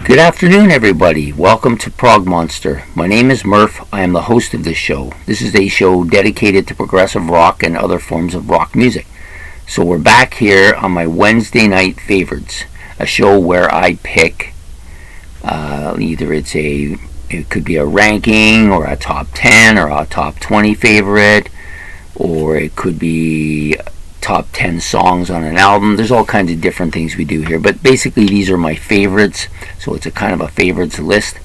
Good afternoon, everybody. Welcome to Prog Monster. My name is Murph. I am the host of this show. This is a show dedicated to progressive rock and other forms of rock music. So we're back here on my Wednesday night favorites, a show where I pick either it could be a ranking or a top 10 or a top 20 favorite, or it could be top 10 songs on an album. There's all kinds of different things we do here, but basically these are my favorites, so it's a kind of a favorites list.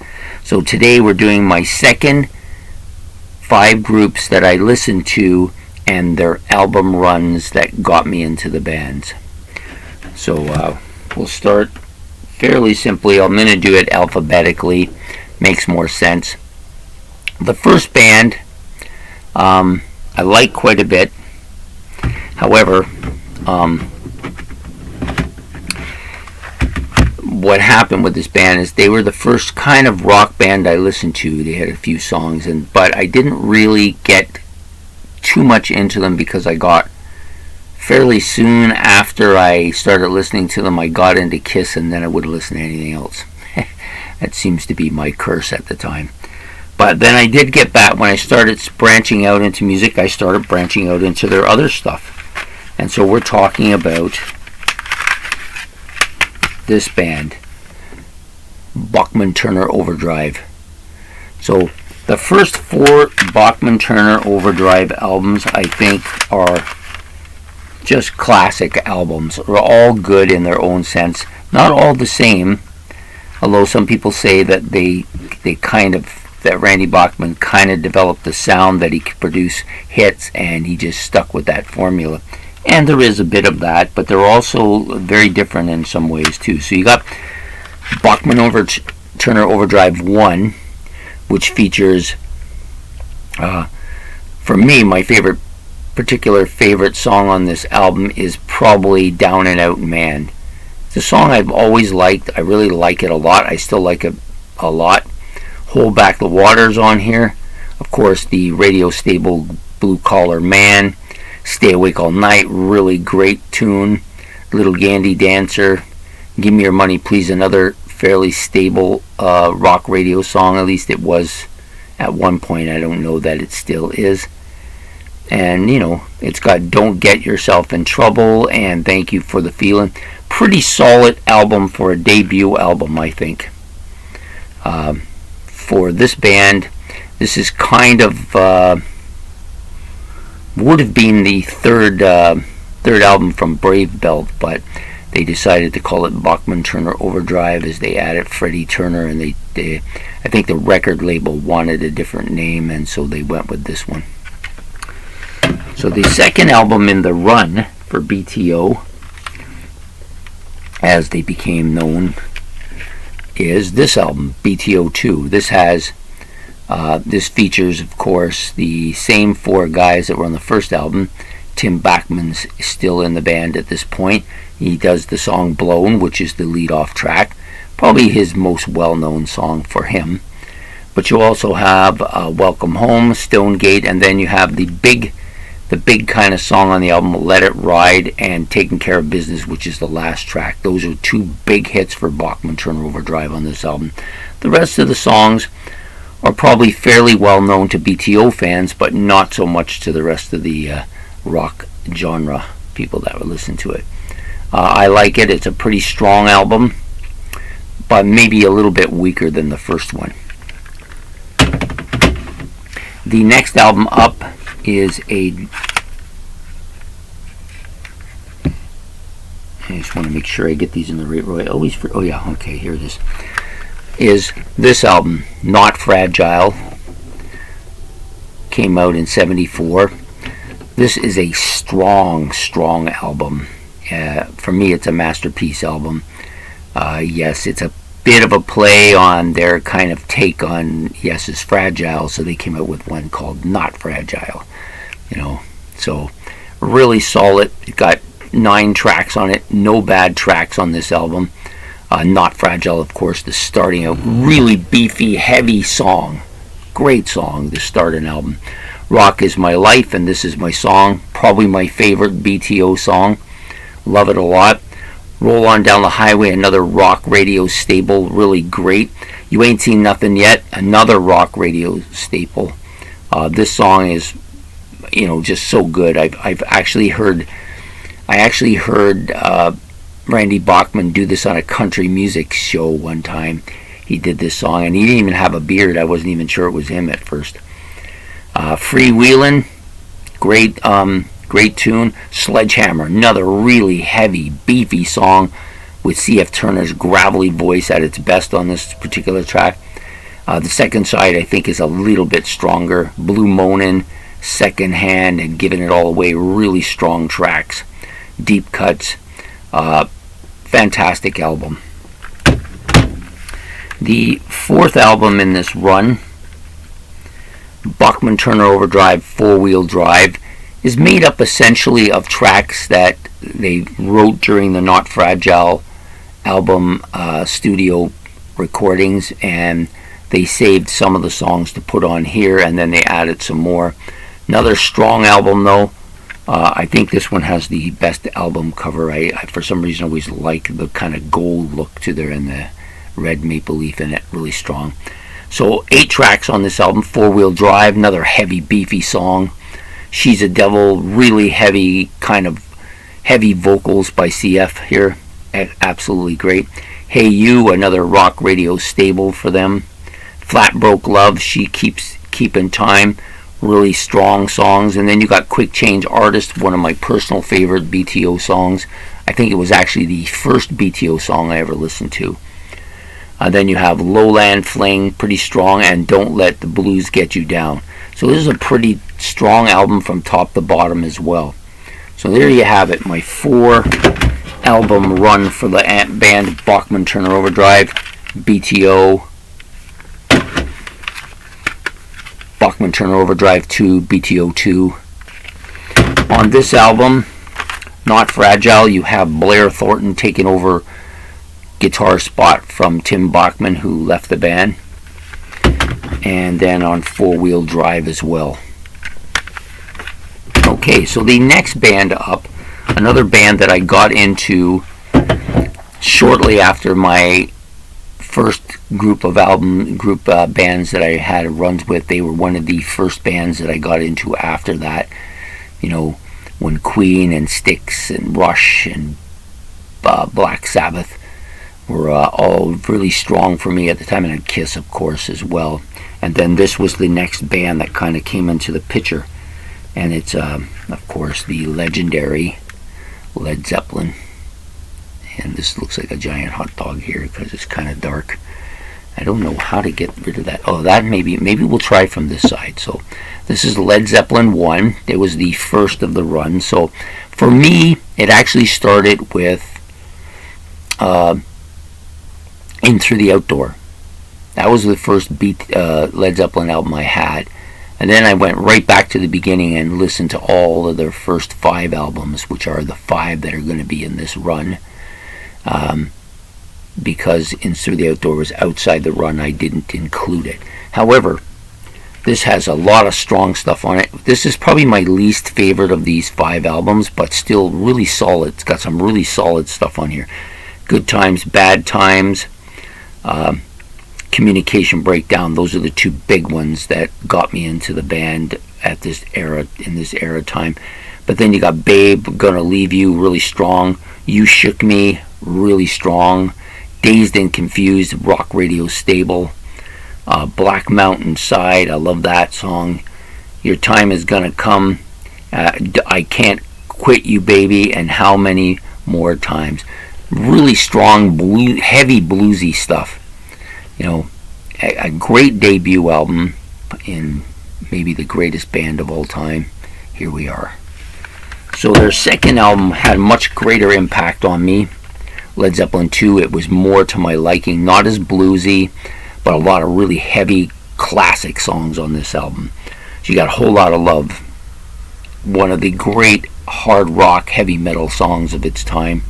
So today we're doing my second 5 groups that I listened to and their album runs that got me into the bands. So we'll start fairly simply. I'm going to do it alphabetically, makes more sense. The first band I like quite a bit. However, what happened with this band is they were the first kind of rock band I listened to. They had a few songs, but I didn't really get too much into them because I got fairly soon after I started listening to them, I got into Kiss, and then I wouldn't listen to anything else. That seems to be my curse at the time. But then I did get back. When I started branching out into music, I started branching out into their other stuff. And so we're talking about this band, Bachman-Turner Overdrive. So the first 4 Bachman-Turner Overdrive albums, I think, are just classic albums. They're all good in their own sense. Not all the same, although some people say that that Randy Bachman kind of developed the sound that he could produce hits, and he just stuck with that formula. And there is a bit of that, but they're also very different in some ways too. So you got Bachman-Turner Overdrive 1, which features, for me, my particular favorite song on this album is probably Down and Out Man. It's a song I've always liked. I really like it a lot. I still like it a lot. Hold Back the Waters on here. Of course, the radio stable Blue Collar Man. Stay Awake All Night, really great tune. Little Gandy Dancer, Give Me Your Money Please, another fairly stable rock radio song. At least it was at one point. I don't know that it still is. And, it's got Don't Get Yourself in Trouble and Thank You for the Feeling. Pretty solid album for a debut album, I think. For this band, this is kind of would have been the third album from Brave Belt, but they decided to call it Bachman-Turner Overdrive as they added Freddie Turner, and I think the record label wanted a different name, and so they went with this one. So the second album in the run for BTO, as they became known, is this album, BTO 2. This features, of course, the same 4 guys that were on the first album. Tim Bachman's still in the band at this point. He does the song Blown, which is the lead-off track. Probably his most well-known song for him. But you also have Welcome Home, Stonegate, and then you have the big kind of song on the album, Let It Ride, and Taking Care of Business, which is the last track. Those are 2 big hits for Bachman-Turner Overdrive on this album. The rest of the songs are probably fairly well known to BTO fans, but not so much to the rest of the rock genre people that would listen to it. I like it. It's a pretty strong album, but maybe a little bit weaker than the first one. The next album up is I just want to make sure I get these in the right way. Okay, here it is this album, Not Fragile. Came out in 1974. This is a strong album. For me, it's a masterpiece album. Yes, it's a bit of a play on their kind of take on Yes is Fragile, so they came out with one called Not Fragile. So really solid. It got 9 tracks on it. No bad tracks on this album. Not Fragile, of course, the starting out really beefy, heavy song. Great song to start an album. Rock is My Life, and This Is My Song. Probably my favorite BTO song. Love it a lot. Roll On Down the Highway, another rock radio staple, really great. You Ain't Seen Nothing Yet, another rock radio staple. This song is, just so good. I actually heard Randy Bachman do this on a country music show one time. He did this song, and he didn't even have a beard. I wasn't even sure it was him at first. Freewheelin', great tune. Sledgehammer, another really heavy, beefy song with C.F. Turner's gravelly voice at its best on this particular track. The second side, I think, is a little bit stronger. Blue Moanin', Second Hand, and Giving It All Away, really strong tracks. Deep cuts. Fantastic album. The fourth album in this run, Bachman Turner Overdrive 4-Wheel Drive, is made up essentially of tracks that they wrote during the Not Fragile album studio recordings, and they saved some of the songs to put on here, and then they added some more. Another strong album, though. I think this one has the best album cover. I for some reason always like the kind of gold look to there and the red maple leaf in it, really strong. So 8 tracks on this album. 4-Wheel Drive, another heavy, beefy song. She's a Devil, really heavy, kind of heavy vocals by CF here. Absolutely great. Hey You, another rock radio stable for them. Flat Broke Love, She Keeps Keeping Time, really strong songs. And then you got Quick Change Artist, one of my personal favorite BTO songs. I think it was actually the first BTO song I ever listened to. Then you have Lowland Fling, pretty strong, and Don't Let the Blues Get You Down. So this is a pretty strong album from top to bottom as well. So there you have it, my 4-album run for the band Bachman Turner Overdrive, BTO, Bachman Turner Overdrive 2, BTO 2. On this album, Not Fragile, you have Blair Thornton taking over guitar spot from Tim Bachman, who left the band. And then on 4-Wheel Drive as well. Okay, so the next band up, another band that I got into shortly after my first group bands that I had runs with. They were one of the first bands that I got into after that. When Queen and Styx and Rush and Black Sabbath were all really strong for me at the time, and Kiss, of course, as well. And then this was the next band that kind of came into the picture, and it's of course the legendary Led Zeppelin. And this looks like a giant hot dog here because it's kind of dark. I don't know how to get rid of that. Oh, that maybe we'll try from this side. So this is Led Zeppelin 1. It was the first of the run. So for me, it actually started with In Through the Outdoor. That was the first Led Zeppelin album I had. And then I went right back to the beginning and listened to all of their first 5 albums, which are the 5 that are going to be in this run. Because In Through the Outdoor was outside the run, I didn't include it. However, this has a lot of strong stuff on it. This is probably my least favorite of these 5 albums, but still really solid. It's got some really solid stuff on here. Good Times, Bad Times, Communication Breakdown. Those are the 2 big ones that got me into the band at this era, in this era time. But then you got Babe, Gonna Leave You, really strong. You Shook Me, really strong. Dazed and Confused, rock radio stable. Black Mountain Side, I love that song. Your Time Is Gonna Come. I Can't Quit You Baby, and How Many More Times. Really strong, heavy bluesy stuff. A great debut album in maybe the greatest band of all time. Here we are. So their second album had much greater impact on me. Led Zeppelin 2, it was more to my liking. Not as bluesy, but a lot of really heavy classic songs on this album. So you got A Whole Lot of Love, one of the great hard rock, heavy metal songs of its time.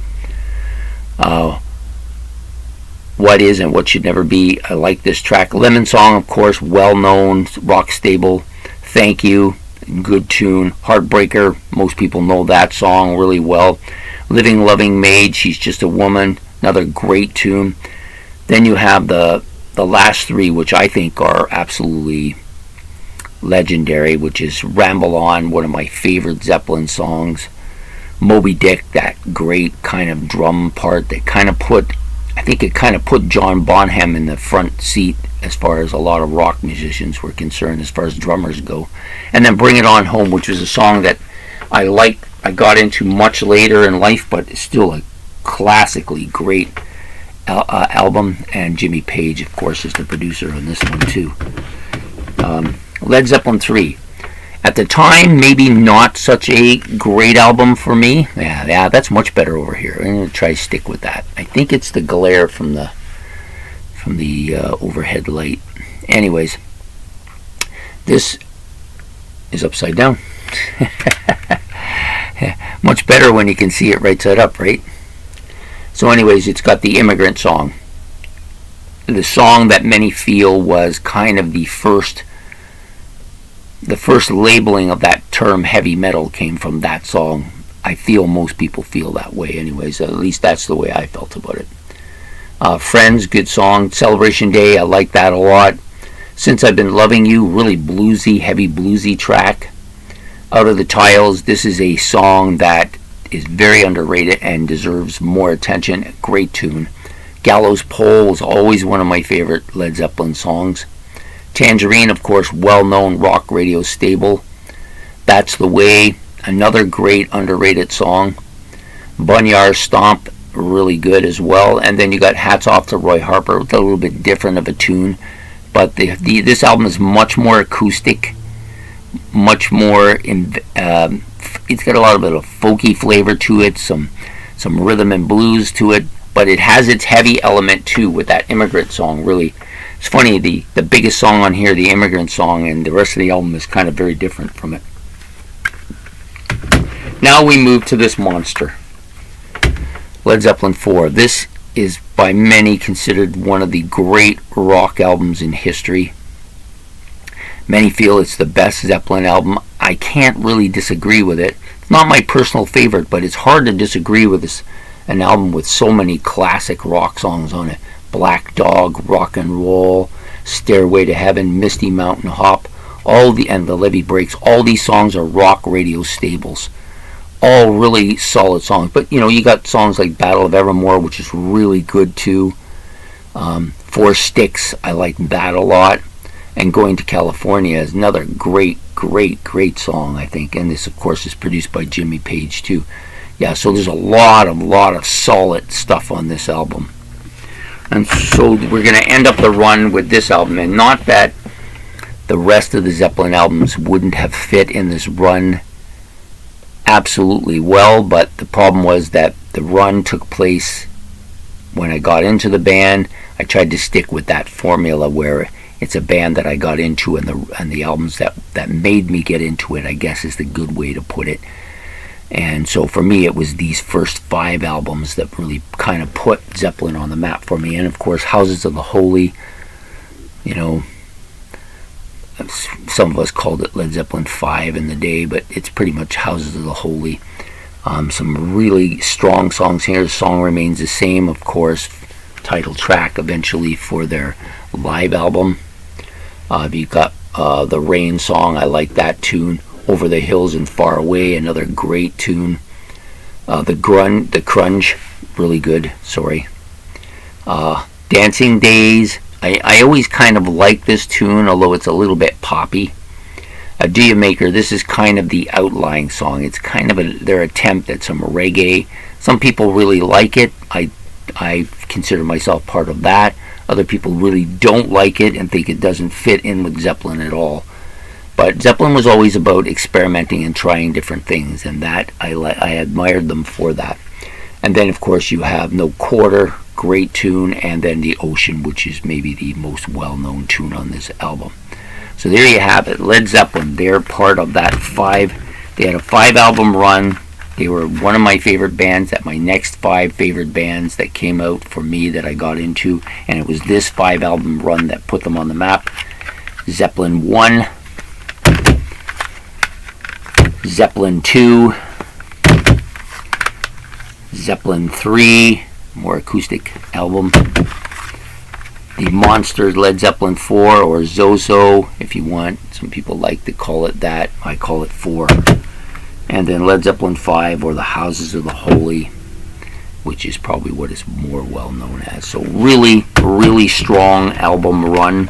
What Is and What Should Never Be, I like this track. Lemon Song, of course, well-known, rock stable. Thank You, good tune. Heartbreaker, most people know that song really well. Living Loving Maid, She's Just a Woman, another great tune. Then you have the last three, which I think are absolutely legendary, which is Ramble On, one of my favorite Zeppelin songs. Moby Dick, that great kind of drum part that kind of put, I think it kind of put John Bonham in the front seat as far as a lot of rock musicians were concerned, as far as drummers go. And then Bring It On Home, which was a song that I liked, I got into much later in life, but it's still a classically great album. And Jimmy Page, of course, is the producer on this one too. Led Zeppelin 3. At the time, maybe not such a great album for me. Yeah, that's much better over here. I'm going to try to stick with that. I think it's the glare from the overhead light. Anyways, this is upside down. Much better when you can see it right side up, right? So anyways, it's got the Immigrant Song. The song that many feel was kind of the first labeling of that term heavy metal came from that song. I feel most people feel that way anyways. At least that's the way I felt about it. Friends, good song. Celebration Day, I like that a lot. Since I've Been Loving You, really bluesy, heavy bluesy track. Out of the Tiles, this is a song that is very underrated and deserves more attention. Great tune. Gallows Pole is always one of my favorite Led Zeppelin songs. Tangerine, of course, well-known rock radio staple. That's the Way, another great underrated song. Bunyar Stomp, really good as well. And then you got Hats Off to Roy Harper, with a little bit different of a tune. But this album is much more acoustic, much more, it's got a lot of a folky flavor to it, some rhythm and blues to it, but it has its heavy element too with that Immigrant Song. Really, it's funny, the biggest song on here, the Immigrant Song, and the rest of the album is kind of very different from it. Now we move to this monster, Led Zeppelin 4. This is by many considered one of the great rock albums in history. Many feel it's the best Zeppelin album. I can't really disagree with it. It's not my personal favorite, but it's hard to disagree with this, an album with so many classic rock songs on it. Black Dog, Rock and Roll, Stairway to Heaven, Misty Mountain Hop, and The Levee Breaks. All these songs are rock radio staples. All really solid songs. But, you got songs like Battle of Evermore, which is really good too. Four Sticks, I like that a lot. And Going to California is another great song, I think. And this, of course, is produced by Jimmy Page too. Yeah, so there's a lot of solid stuff on this album. And so we're going to end up the run with this album. And not that the rest of the Zeppelin albums wouldn't have fit in this run absolutely well, but the problem was that the run took place when I got into the band. I tried to stick with that formula where it's a band that I got into, and the albums that made me get into it, I guess, is the good way to put it. And so for me, it was these first 5 albums that really kind of put Zeppelin on the map for me. And of course, Houses of the Holy, some of us called it Led Zeppelin 5 in the day, but it's pretty much Houses of the Holy. Some really strong songs here. The Song Remains the Same, of course, title track eventually for their live album. You've got the Rain song, I like that tune. Over the Hills and Far Away, another great tune. The Crunge, really good, sorry. Dancing Days, I always kind of like this tune, although it's a little bit poppy. Do You Maker, this is kind of the outlying song. It's kind of their attempt at some reggae. Some people really like it. I consider myself part of that. Other people really don't like it and think it doesn't fit in with Zeppelin at all. But Zeppelin was always about experimenting and trying different things, and that I admired them for that. And then, of course, you have No Quarter, great tune, and then The Ocean, which is maybe the most well-known tune on this album. So there you have it, Led Zeppelin. They're part of that they had a 5-album run. They were one of my favorite bands, my next 5 favorite bands that came out for me that I got into, and it was this 5-album run that put them on the map. Zeppelin 1, Zeppelin 2, Zeppelin 3, more acoustic album. The Monsters Led Zeppelin 4, or Zozo, if you want. Some people like to call it that. I call it 4. And then Led Zeppelin 5, or The Houses of the Holy, which is probably what it's more well known as. So really, really strong album run.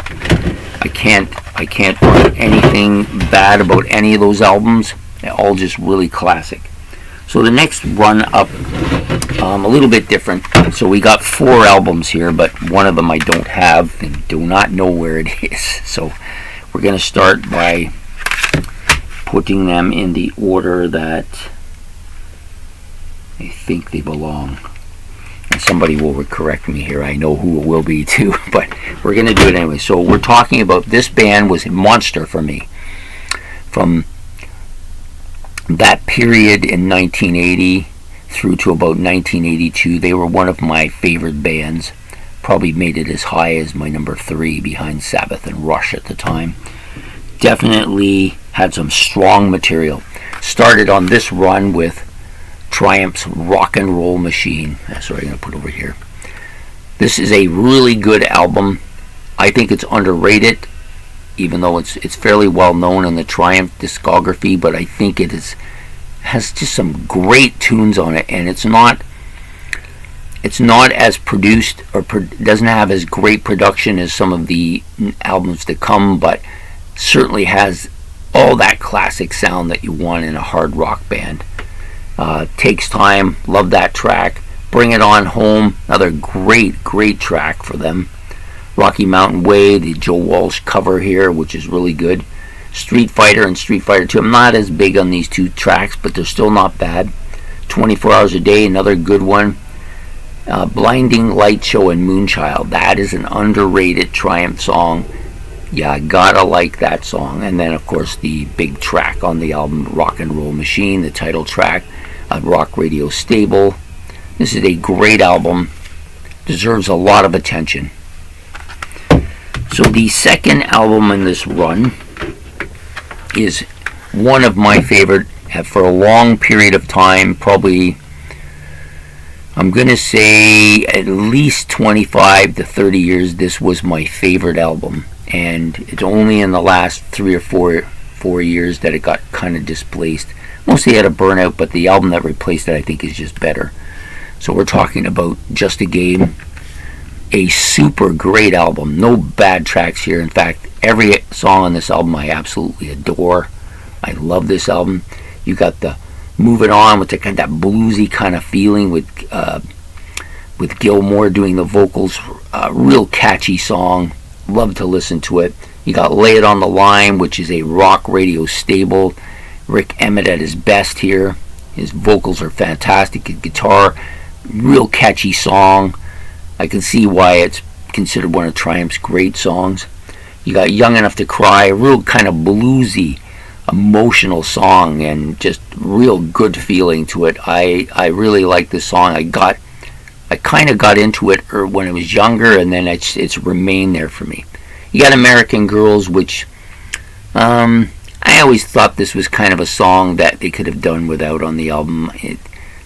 I can't find anything bad about any of those albums. They're all just really classic. So the next run up, a little bit different. So we got 4 albums here, but one of them I don't have and do not know where it is. So we're going to start by putting them in the order that I think they belong. And somebody will correct me here. I know who it will be too, but we're going to do it anyway. So we're talking about, this band was a monster for me. From that period in 1980 through to about 1982, they were one of my favorite bands. Probably made it as high as my number 3 behind Sabbath and Rush at the time. Definitely had some strong material. Started on this run with Triumph's Rock and Roll Machine. That's what I'm going to put over here. This is a really good album. I think it's underrated, even though it's fairly well known in the Triumph discography, but I think it has just some great tunes on it, and it's not as produced, or doesn't have as great production as some of the albums to come, but certainly has all that classic sound that you want in a hard rock band. Takes Time, love that track. Bring It On Home, another great track for them. Rocky Mountain Way, the Joe Walsh cover here, which is really good. Street Fighter and Street Fighter 2. I'm not as big on these 2 tracks, but they're still not bad. 24 Hours a Day, another good one. Blinding Light Show and Moonchild. That is an underrated Triumph song. Yeah, gotta like that song. And then, of course, the big track on the album, Rock and Roll Machine, the title track, Rock Radio Stable. This is a great album. Deserves a lot of attention. So the second album in this run is one of my favorite for a long period of time. Probably, I'm going to say at least 25 to 30 years, this was my favorite album. And it's only in the last 3 or 4 years that it got kind of displaced. Mostly had a burnout, but the album that replaced it I think is just better. So we're talking about Just a Game. A super great album. No bad tracks here. In fact, every song on this album I absolutely adore. I love this album. You got the Move It On with that bluesy kind of feeling with Gilmore doing the vocals. Real catchy song. Love to listen to it. You got Lay It On the Line, which is a rock radio staple. Rick Emmett at his best here. His vocals are fantastic. His guitar, real catchy song. I can see why it's considered one of Triumph's great songs. You got Young Enough to Cry, a real kind of bluesy, emotional song, and just real good feeling to it. I really like this song. I kind of got into it when I was younger, and then it's remained there for me. You got American Girls, which I always thought this was kind of a song that they could have done without on the album.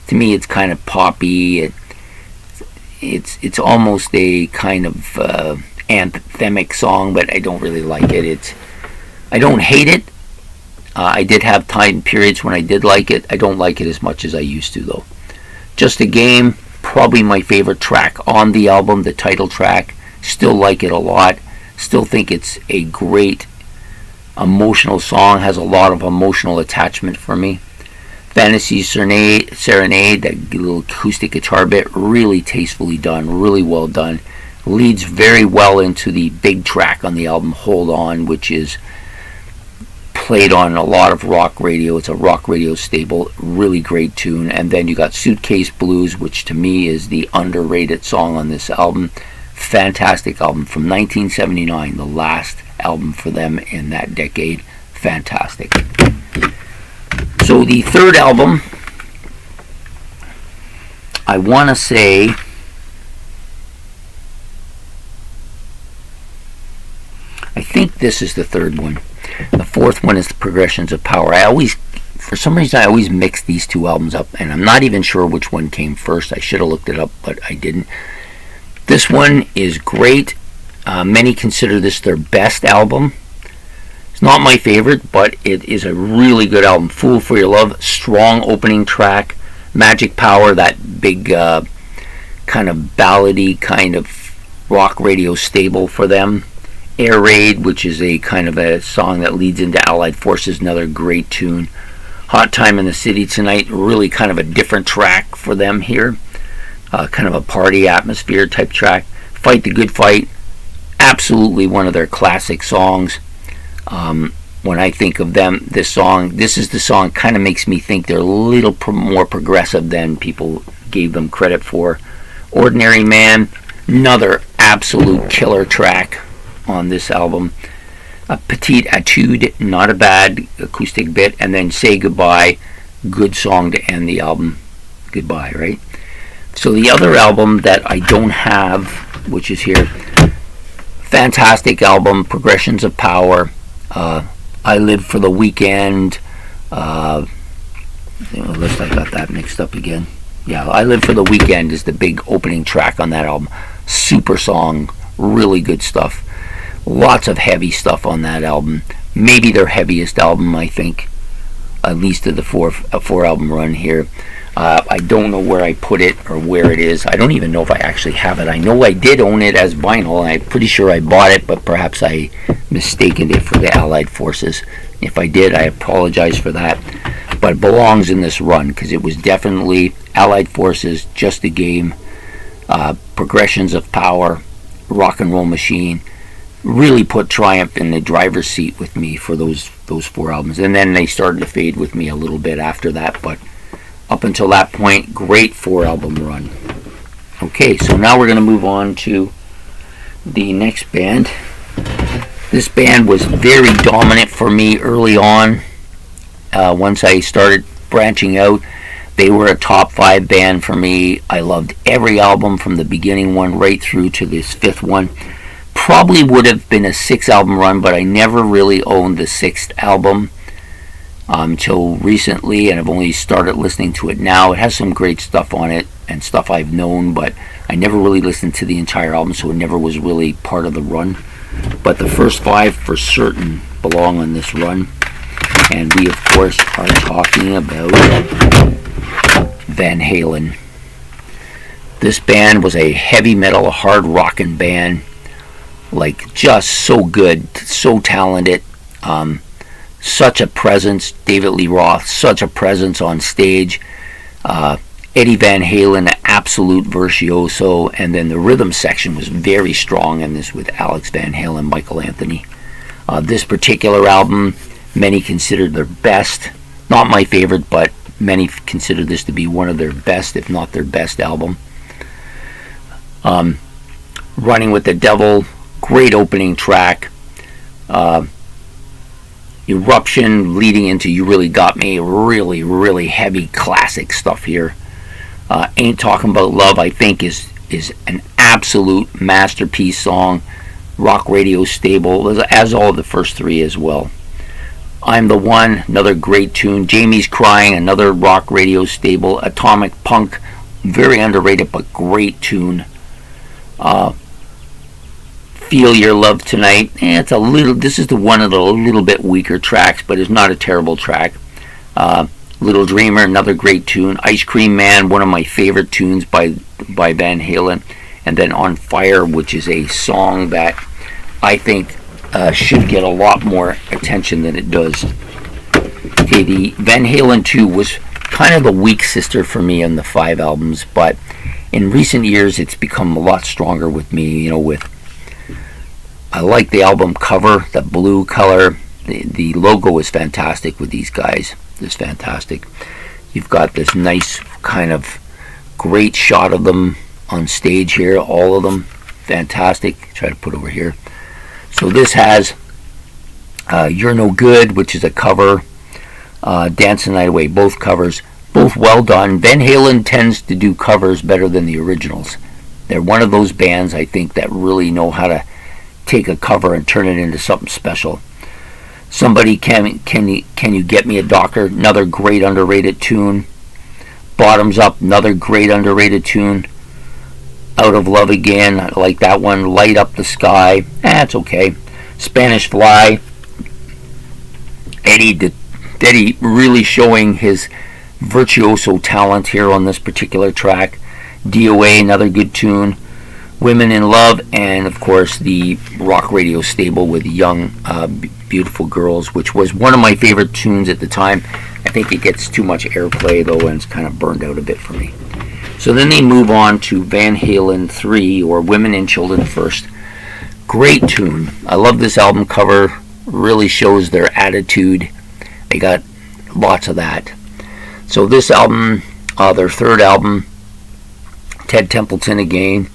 To me, it's kind of poppy. It's almost a kind of anthemic song, but I don't really like it. I don't hate it. I did have time periods when I did like it. I don't like it as much as I used to, though. Just a Game, probably my favorite track on the album, the title track. Still like it a lot. Still think it's a great emotional song. Has a lot of emotional attachment for me. Fantasy Serenade, that little acoustic guitar bit, really tastefully done, really well done. Leads very well into the big track on the album, Hold On, which is played on a lot of rock radio. It's a rock radio staple, really great tune. And then you got Suitcase Blues, which to me is the underrated song on this album. Fantastic album from 1979, the last album for them in that decade. Fantastic. So the third album, I want to say, I think this is the third one. The fourth one is the Progressions of Power. I always For some reason, I always mix these two albums up, and I'm not even sure which one came first. I should have looked it up, but I didn't. This one is great. Many consider this their best album. It's not my favorite, but it is a really good album. Fool for Your Love, strong opening track. Magic Power, that big kind of ballady kind of rock radio staple for them. Air Raid, which is a kind of a song that leads into Allied Forces, another great tune. Hot Time in the City Tonight, really kind of a different track for them here. Kind of a party atmosphere type track. Fight the Good Fight, absolutely one of their classic songs. When I think of them, this is the song, kind of makes me think they're a little more progressive than people gave them credit for. Ordinary Man, another absolute killer track on this album. A Petite Etude, not a bad acoustic bit, and then Say Goodbye, good song to end the album. Goodbye, right? So the other album that I don't have, which is here, fantastic album, Progressions of Power, I Live for the Weekend, unless I got that mixed up again. Yeah, I Live for the Weekend is the big opening track on that album. Super song, really good stuff. Lots of heavy stuff on that album. Maybe their heaviest album, I think, at least of the four album run here. I don't know where I put it or where it is. I don't even know if I actually have it. I know I did own it as vinyl, and I'm pretty sure I bought it, but perhaps I mistaken it for the Allied Forces. If I did, I apologize for that. But it belongs in this run because it was definitely Allied Forces, Just a Game, Progressions of Power, Rock and Roll Machine. Really put Triumph in the driver's seat with me for those four albums. And then they started to fade with me a little bit after that, but up until that point, great 4-album run. Okay, so now we're going to move on to the next band. This band was very dominant for me early on. Once I started branching out, they were a top 5 band for me. I loved every album from the beginning one right through to this 5th one. Probably would have been a 6-album run, but I never really owned the 6th album until recently, and I've only started listening to it now. It has some great stuff on it and stuff I've known, but I never really listened to the entire album, so it never was really part of the run. But the first 5 for certain belong on this run, and we of course are talking about Van Halen. This band was a heavy metal, hard rockin' band. Like, just so good, so talented, such a presence. David Lee Roth, such a presence on stage. Eddie Van Halen, an absolute virtuoso, and then the rhythm section was very strong in this with Alex Van Halen, Michael Anthony. This particular album, many consider their best. Not my favorite, but many consider this to be one of their best, if not their best album. Running with the Devil, great opening track. Eruption leading into You Really Got Me, really, really heavy classic stuff here. Ain't Talking About Love, I think, is an absolute masterpiece song. Rock radio stable, as all of the first 3 as well. I'm the One, another great tune. Jamie's Crying, another rock radio stable. Atomic Punk, very underrated but great tune. Feel Your Love Tonight, it's a little. This is one of the little bit weaker tracks, but it's not a terrible track. Little Dreamer, another great tune. Ice Cream Man, one of my favorite tunes by Van Halen. And then On Fire, which is a song that I think should get a lot more attention than it does. Okay, the Van Halen 2 was kind of the weak sister for me on the 5 albums, but in recent years it's become a lot stronger with me, I like the album cover, the blue color. The logo is fantastic with these guys. It's fantastic. You've got this nice kind of great shot of them on stage here, all of them. Fantastic. Try to put over here. So this has You're No Good, which is a cover. Dance the Night Away, both covers. Both well done. Van Halen tends to do covers better than the originals. They're one of those bands, I think, that really know how to take a cover and turn it into something special. Somebody can you get me a doctor? Another great underrated tune. Bottoms Up, another great underrated tune. Out of Love Again, I like that one. Light Up the Sky, it's okay. Spanish Fly. Eddie really showing his virtuoso talent here on this particular track. DOA, another good tune. Women in Love, and of course the rock radio stable with Young Beautiful Girls, which was one of my favorite tunes at the time. I think it gets too much airplay though, and it's kind of burned out a bit for me. So then they move on to Van Halen 3, or Women and Children First. Great tune. I love this album cover. Really shows their attitude. They got lots of that. So this album, their third album, Ted Templeton again.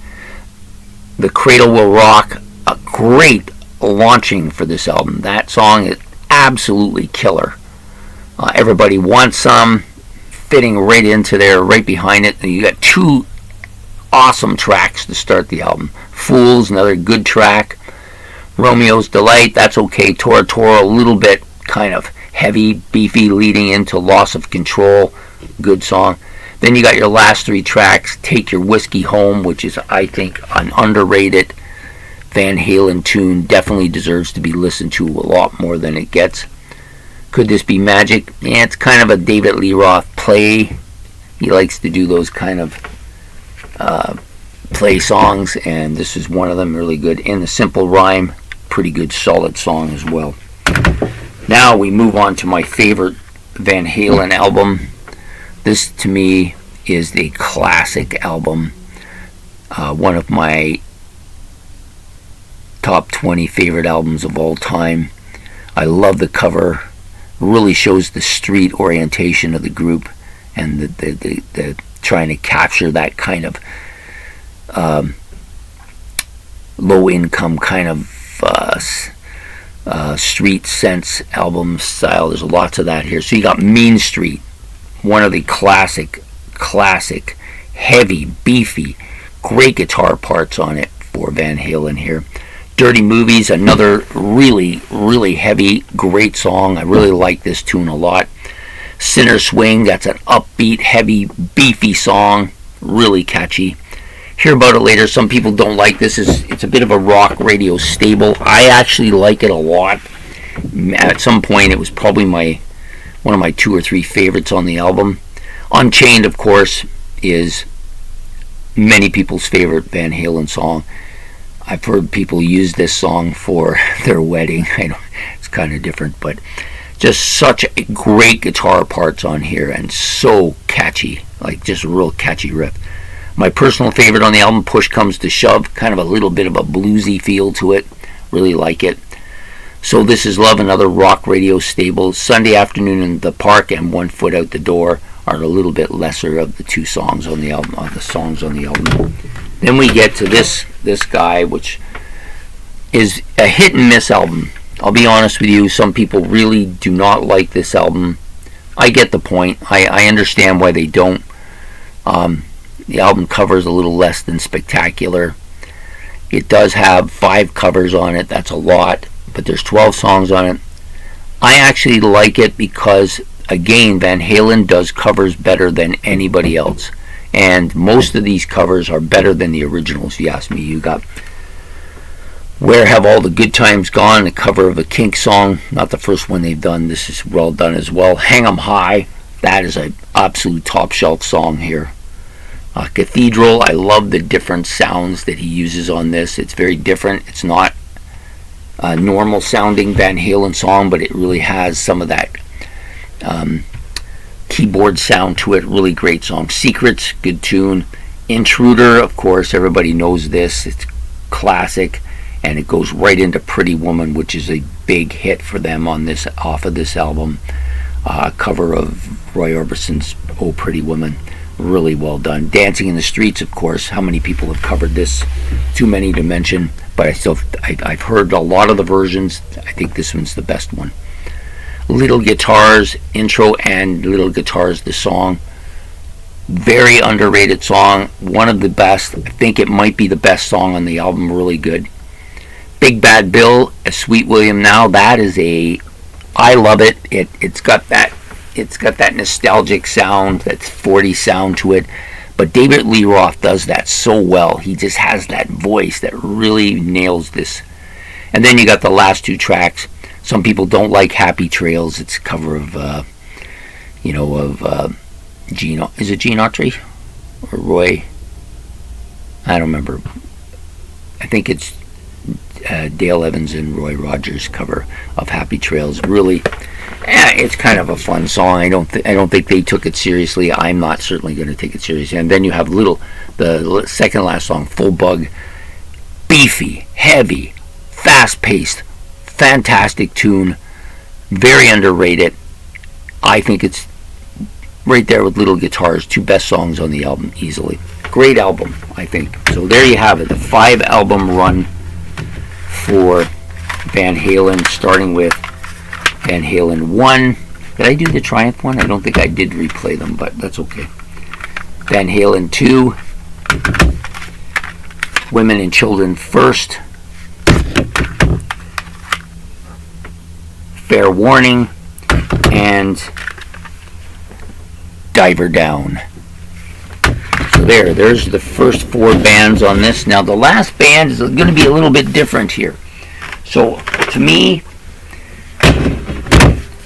The Cradle Will Rock, a great launching for this album. That song is absolutely killer. Everybody Wants Some, fitting right into there, right behind it. And you got two awesome tracks to start the album. Fools, another good track. Romeo's Delight, that's okay. Tora Tora, a little bit kind of heavy, beefy, leading into Loss of Control. Good song. Then you got your last three tracks. Take Your Whiskey Home, which is, I think, an underrated Van Halen tune. Definitely deserves to be listened to a lot more than it gets. Could This Be Magic? Yeah, it's kind of a David Lee Roth play. He likes to do those kind of play songs, and this is one of them, really good. In the Simple Rhyme, pretty good, solid song as well. Now we move on to my favorite Van Halen album. This, to me, is the classic album. One of my top 20 favorite albums of all time. I love the cover. Really shows the street orientation of the group, and the trying to capture that kind of low income kind of street sense album style. There's lots of that here. So you got Mean Street, one of the classic, heavy, beefy, great guitar parts on it for Van Halen here. Dirty Movies, another really, really heavy, great song. I really like this tune a lot. Sinner Swing, that's an upbeat, heavy, beefy song. Really catchy. Hear About It Later. Some people don't like this. It's a bit of a rock radio staple. I actually like it a lot. At some point, it was probably one of my 2 or 3 favorites on the album. Unchained, of course, is many people's favorite Van Halen song. I've heard people use this song for their wedding. I know it's kind of different, but just such great guitar parts on here, and so catchy, like just a real catchy riff. My personal favorite on the album, Push Comes to Shove, kind of a little bit of a bluesy feel to it. Really like it. So This Is Love, another rock radio staple. Sunday Afternoon in the Park and One Foot Out the Door are a little bit lesser of the two songs on the album, Then we get to this guy, which is a hit and miss album. I'll be honest with you, some people really do not like this album. I get the point. I understand why they don't. The album cover is a little less than spectacular. It does have 5 covers on it. That's a lot, but there's 12 songs on it. I actually like it because, again, Van Halen does covers better than anybody else. And most of these covers are better than the originals, if you ask me. You got Where Have All the Good Times Gone, the cover of a Kinks song. Not the first one they've done. This is well done as well. Hang 'Em High. That is an absolute top shelf song here. Cathedral. I love the different sounds that he uses on this. It's very different. It's not a normal sounding Van Halen song, but it really has some of that keyboard sound to it. Really great song. Secrets, good tune. Intruder, of course, everybody knows this. It's classic, and it goes right into Pretty Woman, which is a big hit for them off of this album. Cover of Roy Orbison's Oh Pretty Woman. Really well done. Dancing in the Streets, of course. How many people have covered this? Too many to mention, but I've heard a lot of the versions. I think this one's the best one. Little Guitars, intro, and Little Guitars, the song. Very underrated song. One of the best. I think it might be the best song on the album. Really good. Big Bad Bill, a Sweet William Now. That is a I love it. It's got that nostalgic sound, that 40s sound to it. But David Lee Roth does that so well. He just has that voice that really nails this. And then you got the last two tracks. Some people don't like Happy Trails. It's a cover of, Gene. Is it Gene Autry or Roy? I don't remember. I think it's Dale Evans and Roy Rogers cover of Happy Trails. Really, it's kind of a fun song. I don't think they took it seriously. I'm not certainly going to take it seriously. And then you have the second last song, Full Bug, beefy, heavy, fast-paced, fantastic tune, very underrated. I think it's right there with Little Guitars, two best songs on the album easily. Great album, I think. So there you have it, the 5-album run for Van Halen, starting with Van Halen 1. Did I do the Triumph one? I don't think I did replay them, but that's okay. Van Halen 2, Women and Children First, Fair Warning, and Diver Down. So there's the first 4 bands on this. Now the last band is going to be a little bit different here. So to me,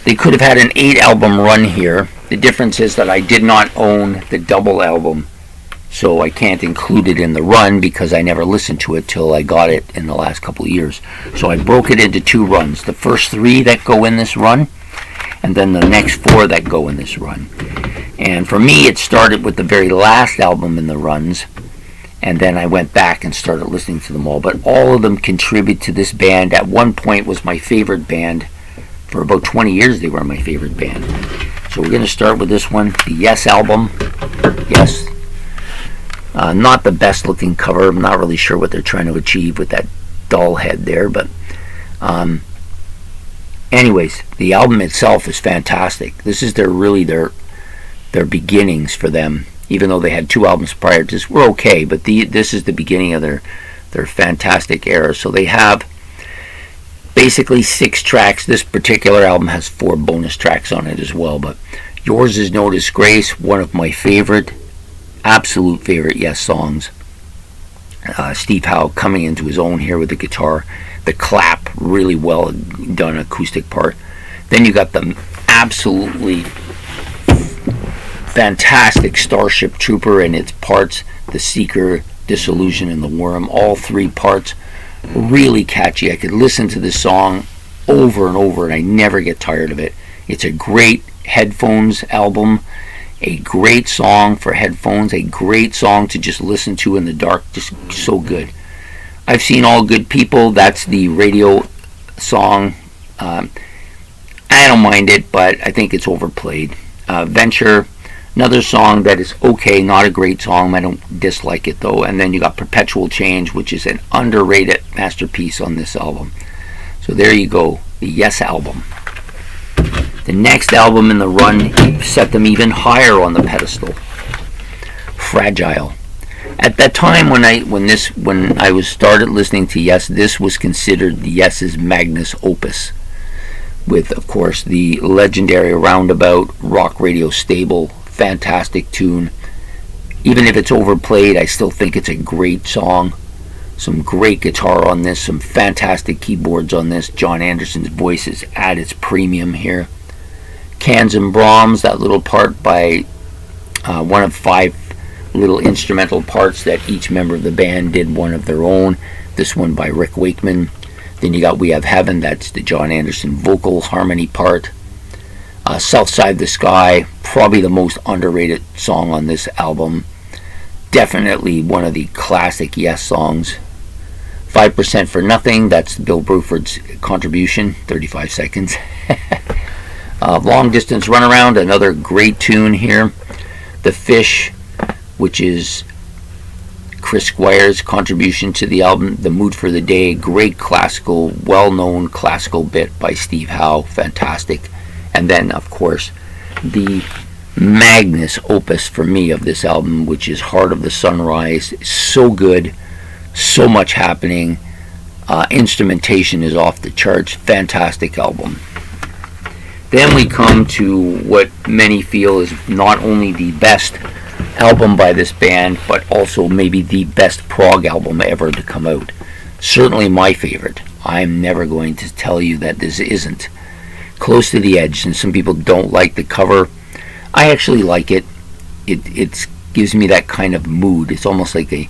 they could have had an 8-album run here. The difference is that I did not own the double album, so I can't include it in the run because I never listened to it till I got it in the last couple of years. So I broke it into 2 runs. The first 3 that go in this run, and then the next 4 that go in this run. And for me, it started with the very last album in the runs, and then I went back and started listening to them all. But all of them contribute to this band. At one point was my favorite band. For about 20 years, they were my favorite band. So we're going to start with this one, the Yes album. Yes. Not the best looking cover. I'm not really sure what they're trying to achieve with that doll head there, but anyways, the album itself is fantastic. This is their beginnings for them. Even though they had 2 albums prior to this, were okay, but this is the beginning of their fantastic era. So they have basically 6 tracks. This particular album has 4 bonus tracks on it as well, but Yours Is No Disgrace, one of my absolute favorite Yes songs. Steve Howe coming into his own here with the guitar, the clap, really well done acoustic part. Then you got the absolutely fantastic Starship Trooper and its parts, the Seeker, Disillusion, and the Worm, all 3 parts, really catchy. I could listen to this song over and over and I never get tired of it. It's a great headphones album, a great song for headphones, a great song to just listen to in the dark, just so good. I've Seen All Good People, that's the radio song. I don't mind it, but I think it's overplayed. Venture, another song that is okay, not a great song. I don't dislike it though. And then you got Perpetual Change, which is an underrated masterpiece on this album. So there you go, the Yes album. The next album in the run set them even higher on the pedestal. Fragile. At that time when I was started listening to Yes, this was considered the Yes's magnus opus, with of course the legendary Roundabout rock radio stable, fantastic tune. Even if it's overplayed, I still think it's a great song. Some great guitar on this, some fantastic keyboards on this. John Anderson's voice is at its premium here. Cans and Brahms, that little part by one of 5 little instrumental parts that each member of the band did one of their own. This one by Rick Wakeman. Then you got We Have Heaven, that's the John Anderson vocal harmony part. Southside the Sky, probably the most underrated song on this album. Definitely one of the classic Yes songs. 5% for Nothing, that's Bill Bruford's contribution, 35 seconds. Long Distance Runaround, another great tune here. The Fish, which is Chris Squire's contribution to the album. The Mood for the Day, great classical, well-known classical bit by Steve Howe, fantastic. And then, of course, the magnus opus for me of this album, which is Heart of the Sunrise. So good, so much happening. Instrumentation is off the charts, fantastic album. Then we come to what many feel is not only the best album by this band, but also maybe the best prog album ever to come out. Certainly my favorite. I'm never going to tell you that this isn't. Close to the Edge, and some people don't like the cover. I actually like it. It gives me that kind of mood. It's almost like a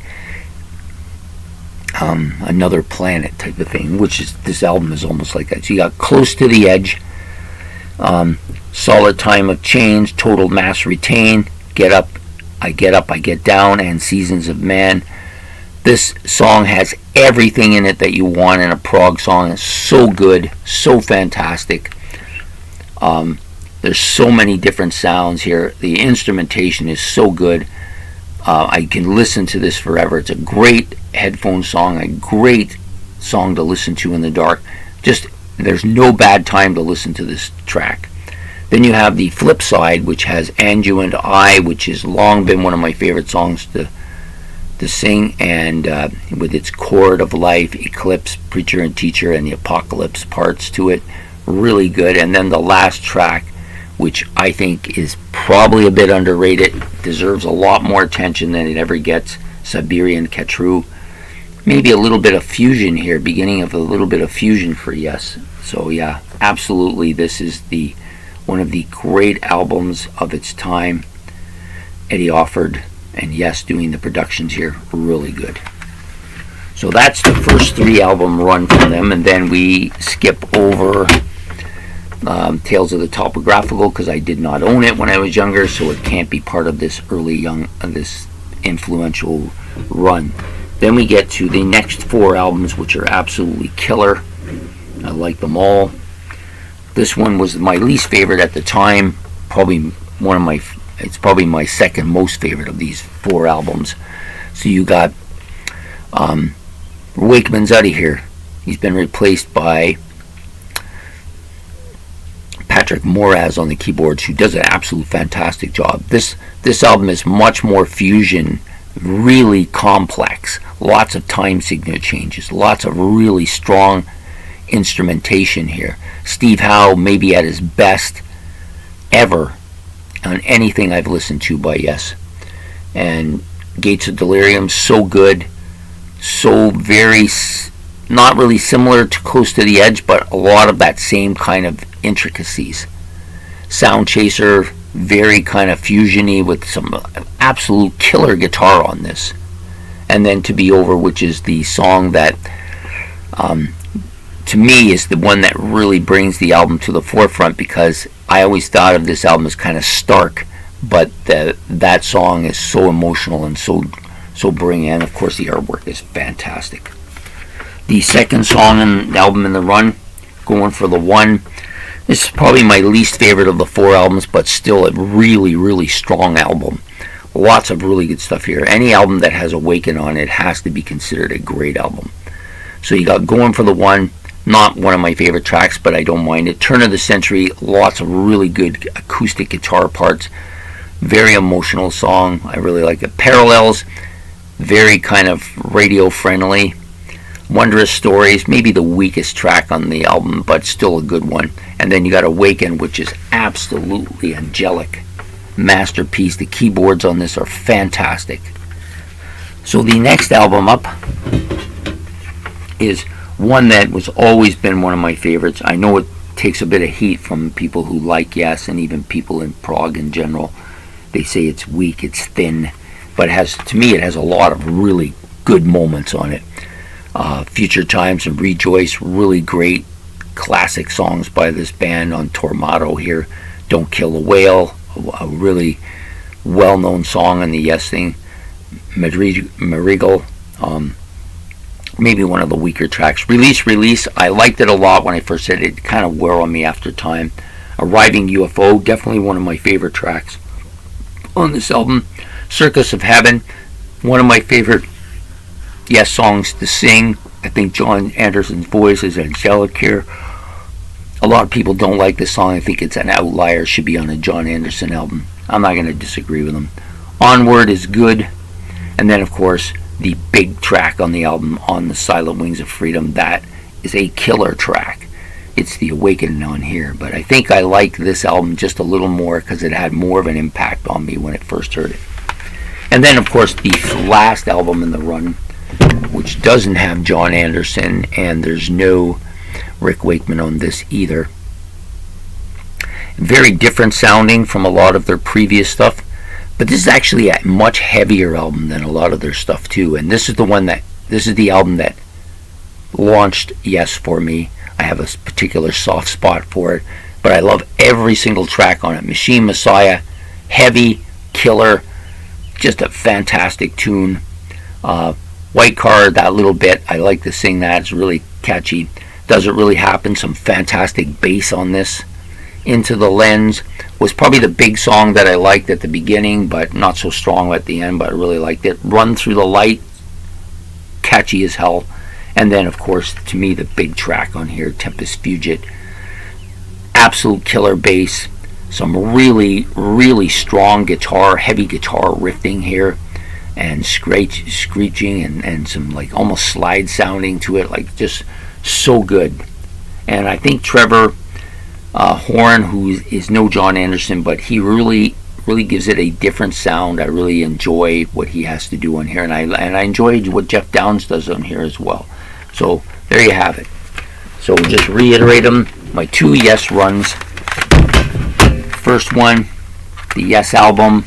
another planet type of thing, which is, this album is almost like that. So you got Close to the Edge, Solid Time of Change, Total Mass Retain, Get Up, I Get Down, and Seasons of Man. This song has everything in it that you want in a prog song. It's so good, so fantastic. There's so many different sounds here. The instrumentation is so good. I can listen to this forever. It's a great headphone song, a great song to listen to in the dark. Just, there's no bad time to listen to this track. Then you have the flip side, which has And You and I, which has long been one of my favorite songs to sing, and with its chord of life, Eclipse, Preacher and Teacher, and the Apocalypse parts to it, really good. And then the last track, which I think is probably a bit underrated, deserves a lot more attention than it ever gets, Siberian Katru. Maybe a little bit of fusion here, beginning of a little bit of fusion for Yes. So yeah, absolutely, this is one of the great albums of its time. Eddie Offord and Yes doing the productions here, really good. So that's the first 3 album run from them, and then we skip over Tales of the Topographical, because I did not own it when I was younger, so it can't be part of this this influential run. Then we get to the next 4 albums, which are absolutely killer. I like them all. This one was my least favorite at the time. It's probably my second most favorite of these 4 albums. So you got Wakeman's out of here. He's been replaced by Patrick Moraz on the keyboards, who does an absolute fantastic job. This album is much more fusion, really complex, lots of time signature changes, lots of really strong instrumentation here. Steve Howe maybe at his best ever on anything I've listened to by Yes. And Gates of Delirium, so good, so very, not really similar to Close to the Edge, but a lot of that same kind of intricacies. Sound Chaser, very kind of fusiony with some absolute killer guitar on this. And then To Be Over, which is the song that to me is the one that really brings the album to the forefront, because I always thought of this album as kind of stark, but that song is so emotional and so bringing, and of course the artwork is fantastic. The second song in the album in the run, Going for the One, this is probably my least favorite of the 4 albums, but still a really, really strong album. Lots of really good stuff here. Any album that has Awaken on it has to be considered a great album. So you got Going for the One, not one of my favorite tracks, but I don't mind it. Turn of the Century, lots of really good acoustic guitar parts. Very emotional song. I really like it. Parallels, very kind of radio friendly. Wondrous Stories, maybe the weakest track on the album, but still a good one. And then you got Awaken, which is absolutely angelic. Masterpiece. The keyboards on this are fantastic. So the next album up is one that was always been one of my favorites. I know it takes a bit of heat from people who like Yes, and even people in prog in general. They say it's weak, it's thin, but to me it has a lot of really good moments on it. Future Times and Rejoice, really great classic songs by this band on Tormato here. Don't Kill a Whale, a really well-known song on the Yes thing. Marigal, maybe one of the weaker tracks. Release, I liked it a lot when I first said it. It kind of wore on me after time. Arriving UFO, definitely one of my favorite tracks on this album. Circus of Heaven, one of my favorite Yes songs to sing. I think John Anderson's voice is angelic here. A lot of people don't like this song. I think it's an outlier. Should be on a John Anderson album. I'm not going to disagree with him. Onward is good. And then, of course, the big track on the album, On the Silent Wings of Freedom. That is a killer track. it's the Awakening on here. But I think I like this album just a little more because it had more of an impact on me when I first heard it. And then, of course, the last album in the run, which doesn't have John Anderson, and there's no Rick Wakeman on this either. Very different sounding from a lot of their previous stuff, but this is actually a much heavier album than a lot of their stuff too. And this is the album that launched Yes for me. I have a particular soft spot for it, but I love every single track on it. Machine Messiah, heavy, killer, just a fantastic tune. White Car, that little bit, I like to sing that. It's really catchy. Does It Really Happen? Some fantastic bass on this. Into the Lens was probably the big song that I liked at the beginning, but not so strong at the end, but I really liked it. Run Through the Light, catchy as hell. And then, of course, to me, the big track on here, Tempest Fugit. Absolute killer bass. Some really, really strong guitar, heavy guitar riffing here. And screeching and some like almost slide sounding to it. Like just so good. And I think Trevor Horn, who is no John Anderson, but he really gives it a different sound. I really enjoy what he has to do on here. And I enjoyed what Jeff Downs does on here as well. So there you have it. So we'll just reiterate them. My 2 Yes runs. First one, the Yes album,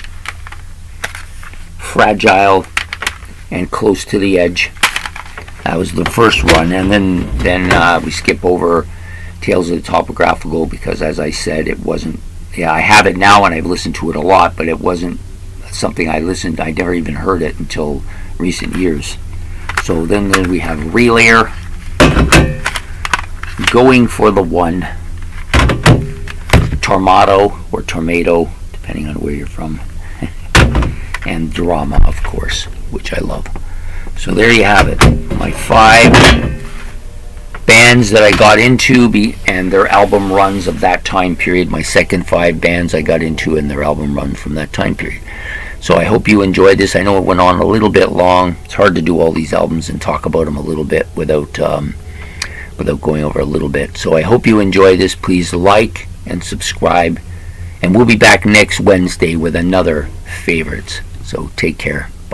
Fragile and Close to the Edge. That was the first run. And then we skip over Tales of the Topographical because, as I said, it wasn't... Yeah, I have it now and I've listened to it a lot, but it wasn't something I never even heard it until recent years. So then we have Relayer, Going for the One, Tormato or Tormato, depending on where you're from, and Drama, of course, which I love. So there you have it, my 5 bands that I got into and their album runs of that time period. My second 5 bands I got into and their album run from that time period. So I hope you enjoyed this. I know it went on a little bit long. It's hard to do all these albums and talk about them a little bit without going over a little bit. So I hope you enjoy this. Please like and subscribe. And we'll be back next Wednesday with another favorites. So take care.